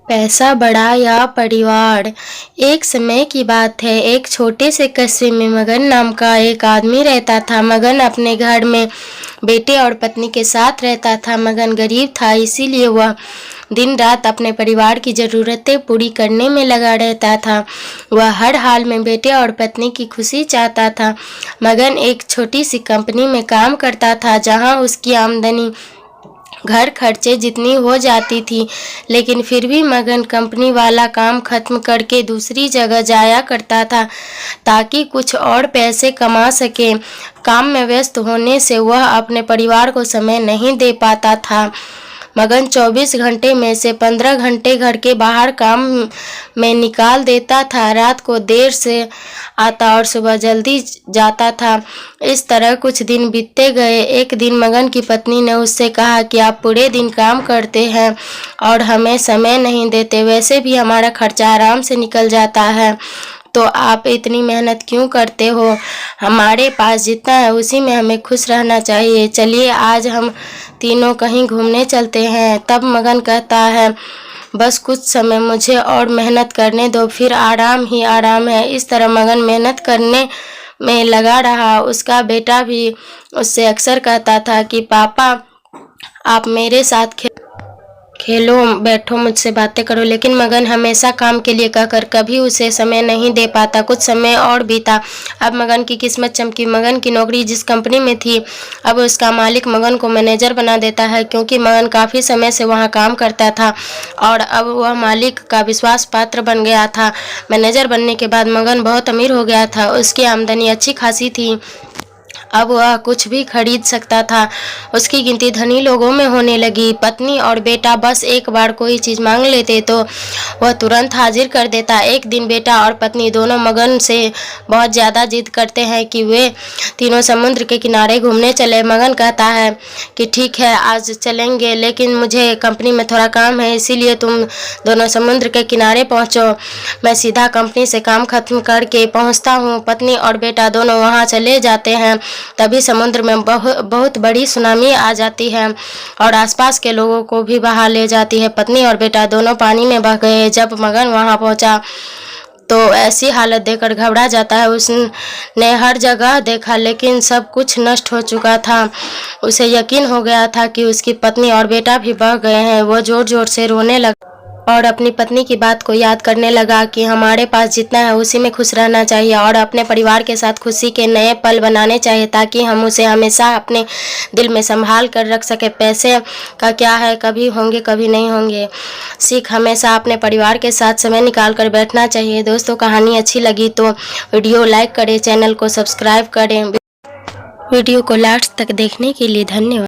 पैसा बड़ा या परिवार। एक समय की बात है, एक छोटे से कस्बे में मगन नाम का एक आदमी रहता था। मगन अपने घर में बेटे और पत्नी के साथ रहता था। मगन गरीब था, इसीलिए वह दिन रात अपने परिवार की ज़रूरतें पूरी करने में लगा रहता था। वह हर हाल में बेटे और पत्नी की खुशी चाहता था। मगन एक छोटी सी कंपनी में काम करता था, जहां उसकी आमदनी घर खर्चे जितनी हो जाती थी, लेकिन फिर भी मगन कंपनी वाला काम खत्म करके दूसरी जगह जाया करता था ताकि कुछ और पैसे कमा सके। काम में व्यस्त होने से वह अपने परिवार को समय नहीं दे पाता था। मगन 24 घंटे में से 15 घंटे घर के बाहर काम में निकाल देता था। रात को देर से आता और सुबह जल्दी जाता था। इस तरह कुछ दिन बीतते गए। एक दिन मगन की पत्नी ने उससे कहा कि आप पूरे दिन काम करते हैं और हमें समय नहीं देते, वैसे भी हमारा खर्चा आराम से निकल जाता है, तो आप इतनी मेहनत क्यों करते हो? हमारे पास जितना है उसी में हमें खुश रहना चाहिए। चलिए आज हम तीनों कहीं घूमने चलते हैं। तब मगन कहता है, बस कुछ समय मुझे और मेहनत करने दो, फिर आराम ही आराम है। इस तरह मगन मेहनत करने में लगा रहा। उसका बेटा भी उससे अक्सर कहता था कि पापा आप मेरे साथ खेलो, बैठो, मुझसे बातें करो, लेकिन मगन हमेशा काम के लिए कहकर कभी उसे समय नहीं दे पाता। कुछ समय और बीता। अब मगन की किस्मत चमकी। मगन की नौकरी जिस कंपनी में थी, अब उसका मालिक मगन को मैनेजर बना देता है, क्योंकि मगन काफ़ी समय से वहां काम करता था और अब वह मालिक का विश्वास पात्र बन गया था। मैनेजर बनने के बाद मगन बहुत अमीर हो गया था। उसकी आमदनी अच्छी खासी थी। अब वह कुछ भी खरीद सकता था। उसकी गिनती धनी लोगों में होने लगी। पत्नी और बेटा बस एक बार कोई चीज़ मांग लेते तो वह तुरंत हाजिर कर देता। एक दिन बेटा और पत्नी दोनों मगन से बहुत ज़्यादा जिद करते हैं कि वे तीनों समुद्र के किनारे घूमने चले। मगन कहता है कि ठीक है, आज चलेंगे, लेकिन मुझे कंपनी में थोड़ा काम है, इसीलिए तुम दोनों समुद्र के किनारे पहुँचो, मैं सीधा कंपनी से काम खत्म करके पहुँचता हूँ। पत्नी और बेटा दोनों वहाँ चले जाते हैं। तभी समुद्र में बहुत बड़ी सुनामी आ जाती है और आसपास के लोगों को भी बहा ले जाती है। पत्नी और बेटा दोनों पानी में बह गए। जब मगन वहां पहुंचा तो ऐसी हालत देखकर घबरा जाता है। उसने हर जगह देखा, लेकिन सब कुछ नष्ट हो चुका था। उसे यकीन हो गया था कि उसकी पत्नी और बेटा भी बह गए हैं। वो जोर जोर से रोने लगा और अपनी पत्नी की बात को याद करने लगा कि हमारे पास जितना है उसी में खुश रहना चाहिए और अपने परिवार के साथ खुशी के नए पल बनाने चाहिए, ताकि हम उसे हमेशा अपने दिल में संभाल कर रख सके। पैसे का क्या है, कभी होंगे कभी नहीं होंगे। सीख हमेशा अपने परिवार के साथ समय निकाल कर बैठना चाहिए। दोस्तों, कहानी अच्छी लगी तो वीडियो लाइक करें, चैनल को सब्सक्राइब करें। वीडियो को लास्ट तक देखने के लिए धन्यवाद।